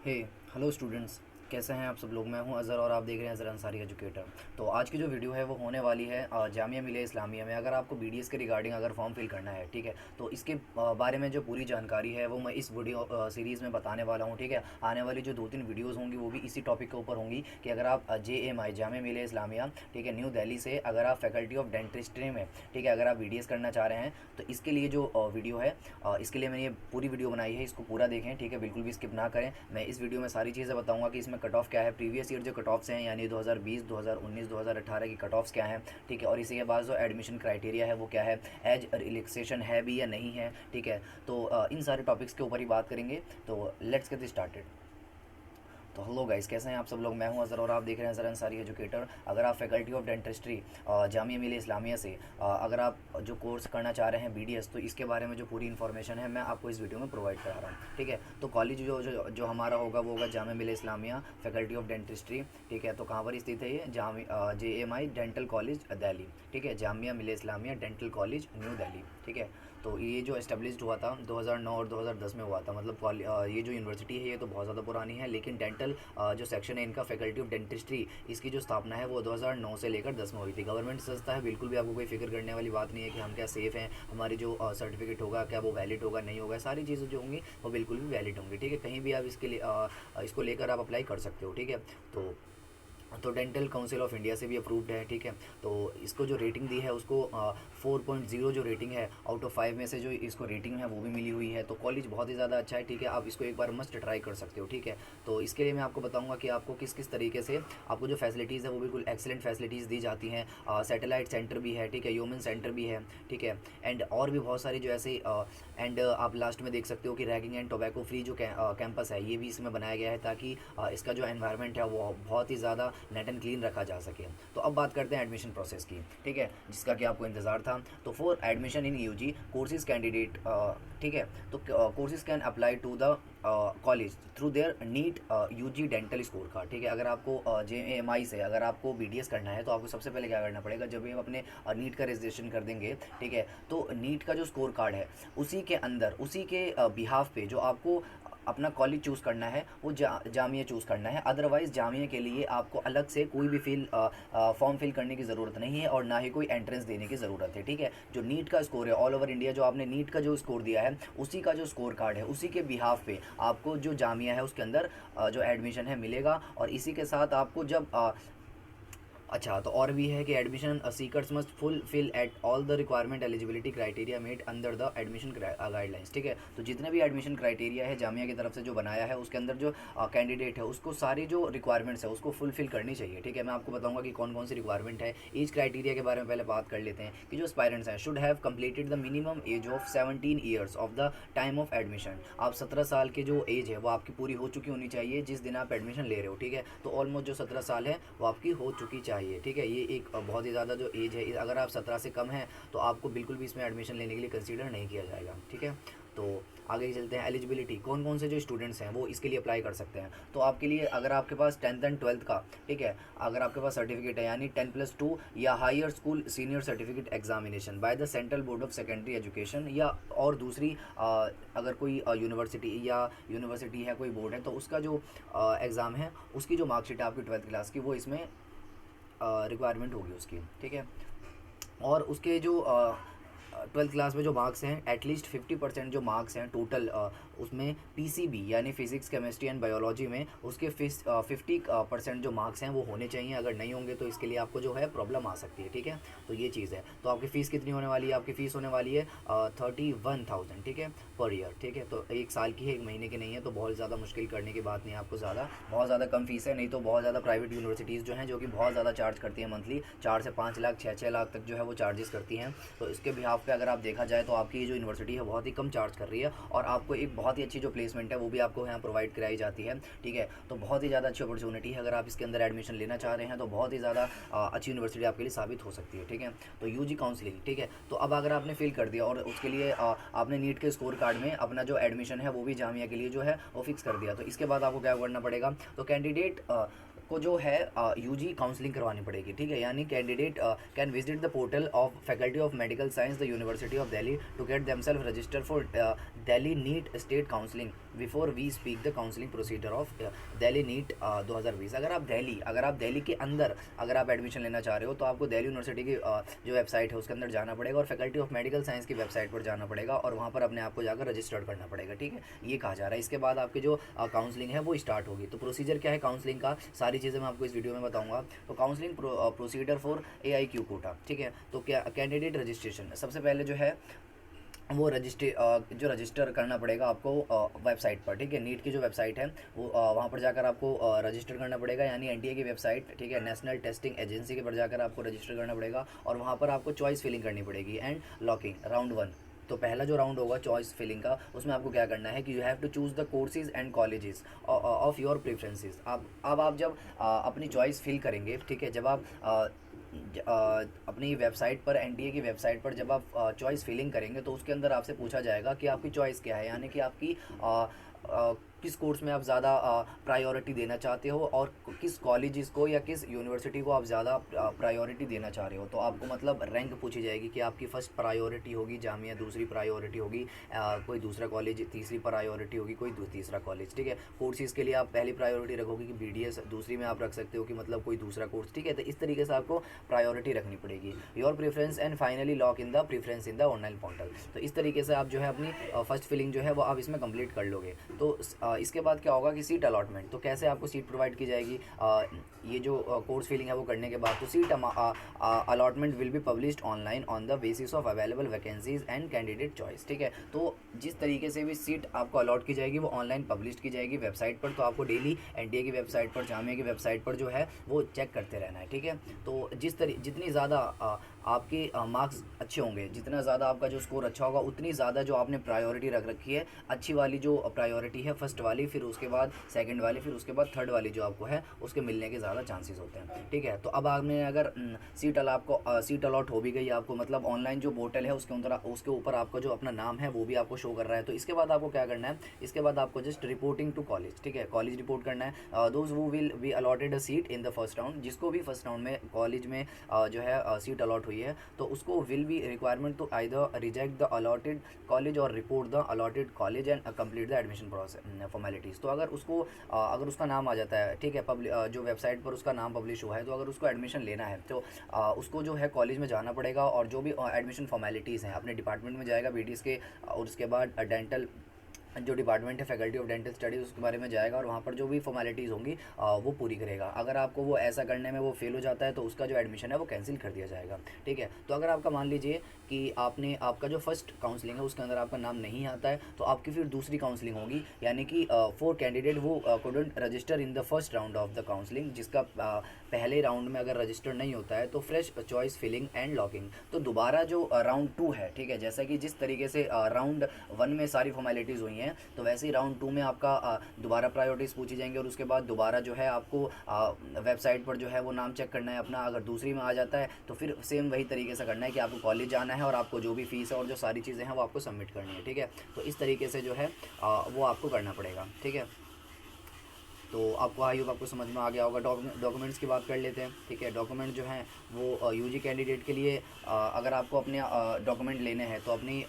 हे hello students, कैसे हैं आप सब लोग। मैं हूं अज़हर और आप देख रहे हैं अज़हर अंसारी एजुकेटर। तो आज की जो वीडियो है वो होने वाली है जामिया मिलिया इस्लामिया में अगर आपको बीडीएस के रिगार्डिंग अगर फॉर्म फिल करना है, ठीक है, तो इसके बारे में जो पूरी जानकारी है वो मैं इस वीडियो सीरीज़ में बताने वाला हूं। ठीक है, आने वाली जो 2-3 वीडियोज़ होंगी वो भी इसी टॉपिक के ऊपर होंगी कि अगर आप JMI जामिया मिलिया इस्लामिया, ठीक है, न्यू दिल्ली से अगर आप फैकल्टी ऑफ डेंटिस्ट्री में, ठीक है, अगर आप बीडीएस करना चाह रहे हैं तो इसके लिए जो वीडियो है इसके लिए मैंने ये पूरी वीडियो बनाई है, इसको पूरा देखें, ठीक है, बिल्कुल भी स्किप ना करें। मैं इस वीडियो में सारी चीज़ें बताऊंगा कि इसमें कट ऑफ क्या है, प्रीवियस ईयर जो कट ऑफ्स हैं यानी 2020, 2019, 2018 की कट ऑफ्स क्या हैं, ठीक है, और इसी के बाद जो एडमिशन क्राइटेरिया है वो क्या है, एज रिलैक्सेशन है भी या नहीं है, ठीक है। तो इन सारे टॉपिक्स के ऊपर ही बात करेंगे। तो लेट्स गेट स्टार्टेड। तो हेलो गाइस, कैसे हैं आप सब लोग। मैं हूं अज़हर और आप देख रहे हैं अज़हर अंसारी एजुकेटर। अगर आप faculty of dentistry Jamia Millia Islamia से अगर आप जो कोर्स करना चाह रहे हैं बीडीएस, तो इसके बारे में जो पूरी इन्फॉर्मेशन है मैं आपको इस वीडियो में प्रोवाइड करा रहा हूँ। ठीक है, तो कॉलेज जो हमारा होगा वो होगा Jamia Millia Islamia faculty of dentistry. ठीक है, तो कहाँ पर स्थित है ये, JMI डेंटल कॉलेज दिल्ली। ठीक है, Jamia Millia Islamia dental college new Delhi. ठीक है, तो ये जो एस्टेब्लिश्ड हुआ था 2009 और 2010 में हुआ था। मतलब ये जो यूनिवर्सिटी है ये तो बहुत ज़्यादा पुरानी है, लेकिन डेंटल जो सेक्शन है इनका फैकल्टी ऑफ डेंटिस्ट्री, इसकी जो स्थापना है वो 2009 से लेकर 10 में हुई थी। गवर्नमेंट संस्था है, बिल्कुल भी आपको कोई फिक्र करने वाली बात नहीं है कि हम क्या सेफ़ हैं, हमारी जो सर्टिफिकेट होगा क्या वो वैलिड होगा नहीं होगा, सारी चीज़ें जो होंगी वो बिल्कुल भी वैलिड होंगी। ठीक है, कहीं भी आप इसके लिए इसको लेकर आप अप्लाई कर सकते हो। ठीक है, तो डेंटल काउंसिल ऑफ इंडिया से भी अप्रूव्ड है। ठीक है, तो इसको जो रेटिंग दी है उसको 4.0 जो रेटिंग है आउट ऑफ 5 में से जो इसको रेटिंग है वो भी मिली हुई है। तो कॉलेज बहुत ही ज़्यादा अच्छा है। ठीक है, आप इसको एक बार मस्ट ट्राई कर सकते हो। ठीक है, तो इसके लिए मैं आपको बताऊंगा कि आपको किस किस तरीके से आपको जो फैसिलिटीज़ है वो बिल्कुल एक्सेलेंट फैसिलिटीज़ दी जाती हैं। सैटेलाइट सेंटर भी है, ठीक है, ह्यूमन सेंटर भी है, ठीक है, एंड और भी बहुत सारी जो ऐसे एंड आप लास्ट में देख सकते हो कि रैगिंग एंड टोबैको फ्री जो कैंपस है ये भी इसमें बनाया गया है, ताकि इसका जो एनवायरनमेंट है वो बहुत ही ज़्यादा नेट एंड क्लीन रखा जा सके। तो अब बात करते हैं एडमिशन प्रोसेस की, ठीक है, जिसका कि आपको इंतज़ार था। तो for admission in UG courses candidate, ठीक है, तो courses can apply to the college through their NEET UG dental score card. ठीक है, अगर आपको JMI से अगर आपको BDS करना है तो आपको सबसे पहले क्या करना पड़ेगा, जब भी आप अपने नीट का रजिस्ट्रेशन कर देंगे, ठीक है, तो नीट का जो स्कोर कार्ड है उसी के अंदर उसी के बिहाफ पे जो आपको अपना कॉलेज चूज़ करना है वो जामिया चूज़ करना है। अदरवाइज़ जामिया के लिए आपको अलग से कोई भी फॉर्म फिल करने की ज़रूरत नहीं है और ना ही कोई एंट्रेंस देने की ज़रूरत है। ठीक है, जो नीट का स्कोर है ऑल ओवर इंडिया, जो आपने नीट का जो स्कोर दिया है उसी का जो स्कोर कार्ड है उसी के बिहाफ पे आपको जो जामिया है उसके अंदर जो एडमिशन है मिलेगा। और इसी के साथ आपको जब अच्छा, तो और भी है कि admission seekers must fulfil at all the requirement eligibility criteria made under the admission guidelines. ठीक है, तो जितने भी एडमिशन क्राइटेरिया है जामिया की तरफ से जो बनाया है उसके अंदर जो कैंडिडेट है उसको सारी जो रिक्वायरमेंट्स है उसको फुलफिल करनी चाहिए। ठीक है, मैं आपको बताऊंगा कि कौन कौन सी रिक्वायरमेंट है। एज क्राइटेरिया के बारे में पहले बात कर लेते हैं कि जो एस्पायरेंट्स हैं should have completed the minimum age of 17 years of the time of admission. आप 17 साल की जो एज है वो आपकी पूरी हो चुकी होनी चाहिए जिस दिन आप एडमिशन ले रहे हो। ठीक है, तो ऑलमोस्ट जो 17 साल है वो आपकी हो चुकी चाहिए। ठीक है, ये एक बहुत ही ज़्यादा जो एज है, अगर आप 17 से कम हैं तो आपको बिल्कुल भी इसमें एडमिशन लेने के लिए कंसीडर नहीं किया जाएगा। ठीक है, तो आगे चलते हैं। एलिजिबिलिटी, कौन कौन से जो स्टूडेंट्स हैं वो इसके लिए अप्लाई कर सकते हैं। तो आपके लिए अगर आपके पास 10th एंड 12th का, ठीक है, अगर आपके पास सर्टिफिकेट है यानी 10+2 या higher school senior certificate examination by the central board of secondary education, या और दूसरी अगर कोई यूनिवर्सिटी है, कोई बोर्ड है, तो उसका जो एग्ज़ाम है उसकी जो मार्कशीट है आपकी 12th क्लास की वो इसमें रिक्वायरमेंट होगी उसकी। ठीक है, और उसके जो 12th क्लास में जो मार्क्स हैं एटलीस्ट 50% जो मार्क्स हैं टोटल उसमें PCB यानी फिजिक्स केमिस्ट्री एंड बायोलॉजी में उसके 50% जो मार्क्स हैं वो होने चाहिए। अगर नहीं होंगे तो इसके लिए आपको जो है प्रॉब्लम आ सकती है। ठीक है, तो ये चीज़ है। तो आपकी फ़ीस कितनी होने वाली है, आपकी फ़ीस होने वाली है 31,000, ठीक है, पर ईयर। ठीक है, तो एक साल की है, एक महीने की नहीं है, तो बहुत ज़्यादा मुश्किल करने की बात नहीं है आपको, बहुत ज़्यादा कम फीस है। नहीं तो बहुत ज़्यादा प्राइवेट यूनिवर्सिटीज़ जो हैं जो कि बहुत ज़्यादा चार्ज करती हैं मंथली, 4 से 5 लाख 6 लाख तक जो है वो चार्जेस करती हैं। तो इसके बिहाफ पे अगर आप देखा जाए तो आपकी ये जो यूनिवर्सिटी है बहुत ही कम चार्ज कर रही है और आपको एक बहुत ही अच्छी जो प्लेसमेंट है वो भी आपको यहाँ प्रोवाइड कराई जाती है। ठीक है, तो बहुत ही ज़्यादा अच्छी अपॉर्चुनिटी है। अगर आप इसके अंदर एडमिशन लेना चाह रहे हैं तो बहुत ही ज़्यादा अच्छी यूनिवर्सिटी आपके लिए साबित हो सकती है। ठीक है, तो यूजी काउंसलिंग, ठीक है, तो अब अगर आपने फिल कर दिया और उसके लिए आपने नीट के स्कोर कार्ड में अपना जो एडमिशन है वो भी जामिया के लिए जो है वो फिक्स कर दिया, तो इसके बाद आपको क्या करना पड़ेगा। तो कैंडिडेट को जो है यूजी काउंसलिंग करवानी पड़ेगी, ठीक है। यानी candidate can visit the portal of faculty of medical science the university of Delhi to get themselves register for Delhi NEET state counselling before we speak the counselling procedure of Delhi NEET 2020। अगर आप दिल्ली के अंदर अगर आप एडमिशन लेना चाह रहे हो तो आपको दिल्ली यूनिवर्सिटी की जो वेबसाइट है उसके अंदर जाना पड़ेगा और फैकल्टी ऑफ मेडिकल साइंस की वेबसाइट पर जाना पड़ेगा और वहाँ पर अपने आप को जाकर रजिस्टर्ड करना पड़ेगा, ठीक है। ये कहा जा रहा है। इसके बाद आपकी जो काउंसलिंग है वो स्टार्ट होगी। तो प्रोसीजर क्या है काउंसलिंग का, सारी चीज़ें मैं आपको इस वीडियो में बताऊंगा। तो counselling procedure for AIQ quota, ठीक है। तो क्या कैंडिडेट रजिस्ट्रेशन, सबसे पहले जो है वो जो रजिस्टर करना पड़ेगा आपको वेबसाइट पर, ठीक है। नीट की जो वेबसाइट है वो वहाँ पर जाकर आपको रजिस्टर करना पड़ेगा, यानी NTA की वेबसाइट, ठीक है, नेशनल टेस्टिंग एजेंसी के पर जाकर आपको रजिस्टर करना पड़ेगा और वहाँ पर आपको चॉइस फिलिंग करनी पड़ेगी एंड लॉकिंग राउंड 1। तो पहला जो राउंड होगा चॉइस फिलिंग का, उसमें आपको क्या करना है कि you have to choose the courses and colleges of your preferences. आप जब अपनी चॉइस फिल करेंगे, ठीक है, जब आप अपनी वेबसाइट पर NTA की वेबसाइट पर जब आप चॉइस फिलिंग करेंगे तो उसके अंदर आपसे पूछा जाएगा कि आपकी चॉइस क्या है, यानी कि आपकी किस कोर्स में आप ज़्यादा प्रायोरिटी देना चाहते हो और किस कॉलेजेस को या किस यूनिवर्सिटी को आप ज़्यादा प्रायोरिटी देना चाह रहे हो। तो आपको मतलब रैंक पूछी जाएगी कि आपकी फ़र्स्ट प्रायोरिटी होगी जामिया, दूसरी प्रायोरिटी होगी कोई दूसरा कॉलेज, तीसरी प्रायोरिटी होगी कोई तीसरा कॉलेज, ठीक है। कोर्सेज़ के लिए आप पहली प्रायोरिटी रखोगे कि BDS, दूसरी में आप रख सकते हो कि मतलब कोई दूसरा कोर्स, ठीक है। तो इस तरीके से आपको प्रायोरिटी रखनी पड़ेगी। Your preference and finally lock in the preference in the online portal. तो इस तरीके से आप जो है अपनी फर्स्ट फिलिंग जो है वो आप इसमें कंप्लीट कर लोगे। तो इसके बाद क्या होगा कि सीट अलॉटमेंट, तो कैसे आपको सीट प्रोवाइड की जाएगी ये जो कोर्स फिलिंग है वो करने के बाद। तो seat allotment will be published online on the basis of available vacancies and candidate choice, ठीक है। तो जिस तरीके से भी सीट आपको अलॉट की जाएगी वो ऑनलाइन पब्लिश की जाएगी वेबसाइट पर। तो आपको डेली NTA की वेबसाइट पर, जामिया की वेबसाइट पर जो है वो चेक करते रहना है, ठीक है। तो जितनी ज़्यादा आपके मार्क्स अच्छे होंगे, जितना ज़्यादा आपका जो स्कोर अच्छा होगा, उतनी ज़्यादा जो आपने प्रायोरिटी रख रखी है, अच्छी वाली जो प्रायोरिटी है फर्स्ट वाली, फिर उसके बाद सेकंड वाली, फिर उसके बाद थर्ड वाली जो आपको है उसके मिलने के ज़्यादा चांसेस होते हैं, ठीक है। तो अब आपने अगर सीट अलॉट हो भी गई आपको, मतलब ऑनलाइन जो पोर्टल है उसके ऊपर आपका जो अपना नाम है वो भी आपको शो कर रहा है। तो इसके बाद आपको क्या करना है, इसके बाद आपको जस्ट रिपोर्टिंग टू कॉलेज, ठीक है, कॉलेज रिपोर्ट करना है। Those who will be allotted a seat in the first round, जिसको भी फर्स्ट राउंड में कॉलेज में जो है सीट अलॉट हुई है तो उसको will be requirement to either reject the allotted college और report the allotted college and complete the admission process formalities. तो अगर उसका नाम आ जाता है, ठीक है, जो वेबसाइट पर उसका नाम पब्लिश हुआ है, तो अगर उसको एडमिशन लेना है तो उसको जो है कॉलेज में जाना पड़ेगा और जो भी एडमिशन फॉर्मेलिटीज़ हैं अपने डिपार्टमेंट में जाएगा BDS के, और उसके बाद डेंटल जो डिपार्टमेंट है फैकल्टी ऑफ डेंटल स्टडीज़ उसके बारे में जाएगा और वहाँ पर जो भी फॉर्मेलिटीज़ होंगी वो पूरी करेगा। अगर आपको वो ऐसा करने में वो फेल हो जाता है तो उसका जो एडमिशन है वो कैंसिल कर दिया जाएगा, ठीक है। तो अगर आपका मान लीजिए कि आपका जो फर्स्ट काउंसलिंग है उसके अंदर आपका नाम नहीं आता है तो आपकी फिर दूसरी काउंसलिंग होगी, यानी कि 4 कैंडिडेट वो couldn't register in the first round of the counselling, जिसका पहले राउंड में अगर रजिस्टर नहीं होता है तो fresh choice filling and locking. तो दोबारा जो राउंड 2 है, ठीक है, जैसा कि जिस तरीके से राउंड 1 में सारी फॉर्मेलिटीज़ हुई हैं तो वैसे ही राउंड 2 में आपका दोबारा प्रायोरिटीज़ पूछी जाएंगी और उसके बाद दोबारा जो है आपको वेबसाइट पर जो है वो नाम चेक करना है अपना। अगर दूसरी में आ जाता है तो फिर सेम वही तरीके से करना है कि आपको कॉलेज जाना है और आपको जो भी फीस है और जो सारी चीज़ें हैं वो आपको सबमिट करनी है, ठीक है। तो इस तरीके से जो है वो आपको करना पड़ेगा, ठीक है। तो आपको आई होप आपको समझ में आ गया होगा। डॉक्यूमेंट्स की बात कर लेते हैं, ठीक है। डॉक्यूमेंट जो हैं वो यूजी कैंडिडेट के लिए अगर आपको अपने डॉक्यूमेंट लेने हैं तो अपनी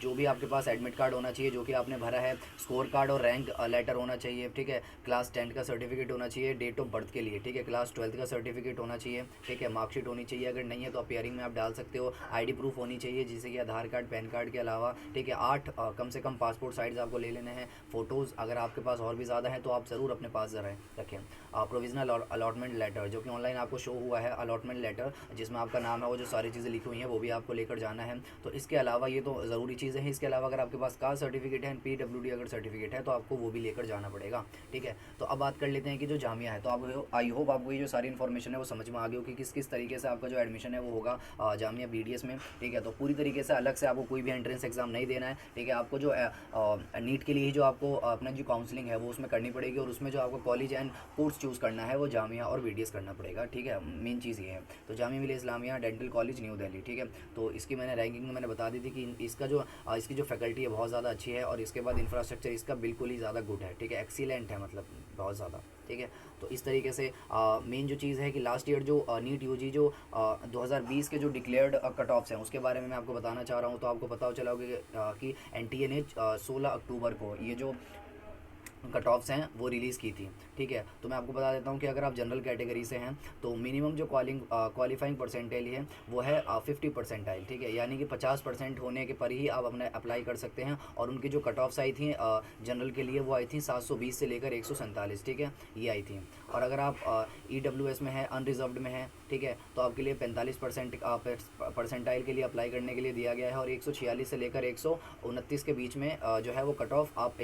जो भी आपके पास एडमिट कार्ड होना चाहिए जो कि आपने भरा है, स्कोर कार्ड और रैंक लेटर होना चाहिए, ठीक है। क्लास 10 का सर्टिफिकेट होना चाहिए डेट ऑफ बर्थ के लिए, ठीक है। क्लास 12 का सर्टिफिकेट होना चाहिए, ठीक है। मार्कशीट होनी चाहिए, अगर नहीं है तो अपियरिंग में आप डाल सकते हो। ID प्रूफ होनी चाहिए जैसे कि आधार कार्ड, पैन कार्ड के अलावा, ठीक है। 8 कम से कम पासपोर्ट साइज़ आपको ले लेने हैं। फ़ोटोज़ अगर आपके पास और भी ज़्यादा हैं तो आप ज़रूर अपने पास रखें। प्रोविजनल अलॉटमेंट लेटर जो कि ऑनलाइन आपको शो हुआ है, अलॉटमेंट लेटर जिसमें आपका नाम है, वो जो सारी चीज़ें लिखी हुई हैं वो भी आपको लेकर जाना है। तो इसके अलावा ये तो ज़रूरी चीज़ें हैं। इसके अलावा अगर आपके पास कास्ट सर्टिफिकेट है, PWD अगर सर्टिफिकेट है तो आपको वो भी लेकर जाना पड़ेगा, ठीक है। तो अब बात कर लेते हैं कि जो जामिया है, तो आप आई होप आपको ये जो सारी इन्फॉर्मेशन है वो समझ में आ गई हो कि किस तरीके से आपका जो एडमिशन है वो होगा जामिया BDS में, ठीक है। तो पूरी तरीके से अलग से आपको कोई भी एंट्रेंस एग्जाम नहीं देना है, ठीक है। आपको जो नीट के लिए जो आपको अपना जो काउंसलिंग है वो उसमें करनी पड़ेगी और उसमें जो आपको कॉलेज एंड कोर्स चूज़ करना है वो जामिया और BDS करना पड़ेगा, ठीक है। मेन चीज़ ये है। तो Jamia Millia Islamia dental college new Delhi, ठीक है। तो इसकी मैंने रैंकिंग में मैंने बता दी थी कि इसका जो इसकी जो फैकल्टी है बहुत ज़्यादा अच्छी है, और इसके बाद इंफ्रास्ट्रक्चर इसका बिल्कुल ही ज़्यादा गुड है, ठीक है, एक्सीलेंट है, मतलब बहुत ज़्यादा, ठीक है। तो इस तरीके से मेन जो चीज़ है कि लास्ट ईयर जो नीट यूजी जो 2020 के जो डिक्लेयर्ड कट ऑफ्स हैं उसके बारे में मैं आपको बताना चाह रहा हूँ। तो आपको पता चला होगा कि एनटीए ने 16 अक्टूबर को ये जो कट ऑफ्स हैं वो रिलीज़ की थी, ठीक है। तो मैं आपको बता देता हूँ कि अगर आप जनरल कैटेगरी से हैं तो मिनिमम जो क्वालिफाइंग परसेंटाइल है वो है 50 परसेंटाइल, ठीक है, यानी कि 50% होने के पर ही आप अपने अप्लाई कर सकते हैं। और उनकी जो कट ऑफ्स आई थी जनरल के लिए वो आई थी 720 से लेकर 147, ठीक है, ये आई थी। और अगर आप EWS में है, अनरिजर्व्ड में है, ठीक है, तो आपके लिए 45% परसेंटाइल के लिए अप्लाई करने के लिए दिया गया है। और 146 से लेकर 129 के बीच में जो है वो कट ऑफ आप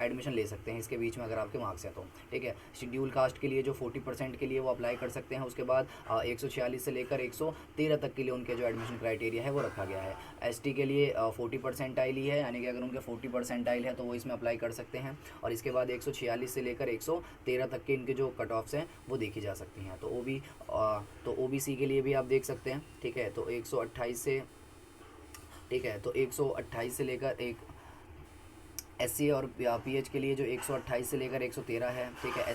एडमिशन ले सकते हैं इसके बीच में, अगर आपके मार्क्स हैं तो, ठीक है। शेड्यूल कास्ट के लिए जो 40% के लिए वो अप्लाई कर सकते हैं। उसके बाद 146 से लेकर 113 तक के लिए उनके जो एडमिशन क्राइटेरिया है वो रखा गया है। ST के लिए 40 परसेंटाइल ही है, यानी कि अगर उनके 40 परसेंटाइल है तो वो इसमें अप्लाई कर सकते हैं। और इसके बाद 146 से लेकर 113 तक के इनके जो कट ऑफ्स हैं वो देखी जा सकती हैं। तो OBC के लिए भी आप देख सकते हैं, ठीक है। तो 128 से, ठीक है, तो 128 से लेकर एक SC और PH के लिए जो 128 से लेकर 113 है, ठीक है।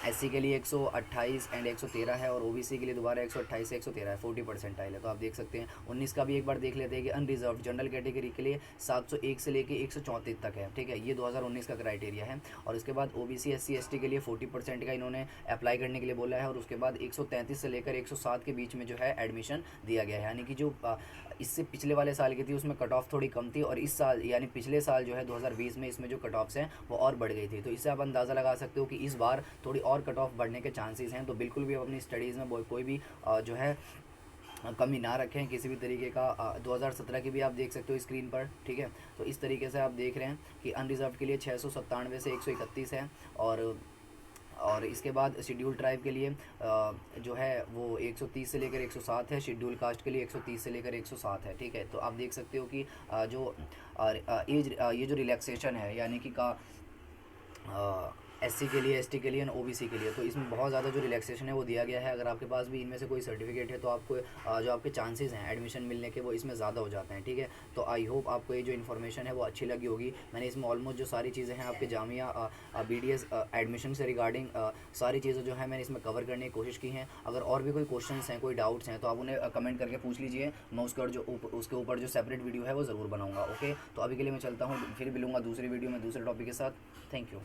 SC के लिए 128 एंड 113 है, और OBC के लिए दोबारा 128 से 113 है, 40 परसेंटाइल है। तो आप देख सकते हैं 19 का भी एक बार देख लेते हैं कि अनरिजर्व जनरल कैटेगरी के लिए 701 से लेकर 134 तक है, ठीक है, ये 2019 का क्राइटेरिया है। और उसके बाद OBC SC ST के लिए 40% का इन्होंने अप्लाई करने के लिए बोला है। और उसके बाद 133 से लेकर 107 के बीच में जो है एडमिशन दिया गया है, यानी कि जो इससे पिछले वाले साल की थी उसमें कट ऑफ थोड़ी कम थी, और इस साल यानी पिछले साल जो है 2020 में इसमें जो कट ऑफ्स हैं वो और बढ़ गई थी। तो इससे आप अंदाज़ा लगा सकते हो कि इस बार थोड़ी और कट ऑफ बढ़ने के चांसेस हैं। तो बिल्कुल भी आप अपनी स्टडीज़ में कोई भी जो है कमी ना रखें किसी भी तरीके का। 2017 की भी आप देख सकते हो स्क्रीन पर, ठीक है। तो इस तरीके से आप देख रहे हैं कि अनरिजर्व के लिए 697 से 131 है, और इसके बाद शेड्यूल ट्राइब के लिए जो है वो 130 से लेकर 107 है। शेड्यूल कास्ट के लिए 130 से लेकर 107 है, ठीक है। तो आप देख सकते हो कि जो एज ये जो रिलैक्सेशन है, यानी कि SC के लिए, ST के लिए और OBC के लिए, तो इसमें बहुत ज़्यादा जो रिलैक्सेशन है वो दिया गया है। अगर आपके पास भी इनमें से कोई सर्टिफिकेट है तो आपको जो आपके चांसेस हैं एडमिशन मिलने के वो इसमें ज़्यादा हो जाते हैं, ठीक है। तो आई होप आपको ये जो इन्फॉर्मेशन है वो अच्छी लगी होगी। मैंने इसमें ऑलमोस्ट जो सारी चीज़ें हैं आपके जामिया BDS एडमिशन से रिगार्डिंग सारी चीज़ें जो है मैंने इसमें कवर करने की कोशिश की हैं। अगर और भी कोई क्वेश्चन हैं, कोई डाउट्स हैं, तो आप उन्हें कमेंट करके पूछ लीजिए। मैं उसके ऊपर जो सेपरेट वीडियो है वो ज़रूर बनाऊँगा, ओके। तो अभी के लिए मैं चलता हूँ, फिर मिलूँगा दूसरी वीडियो में दूसरे टॉपिक के साथ। Thank you.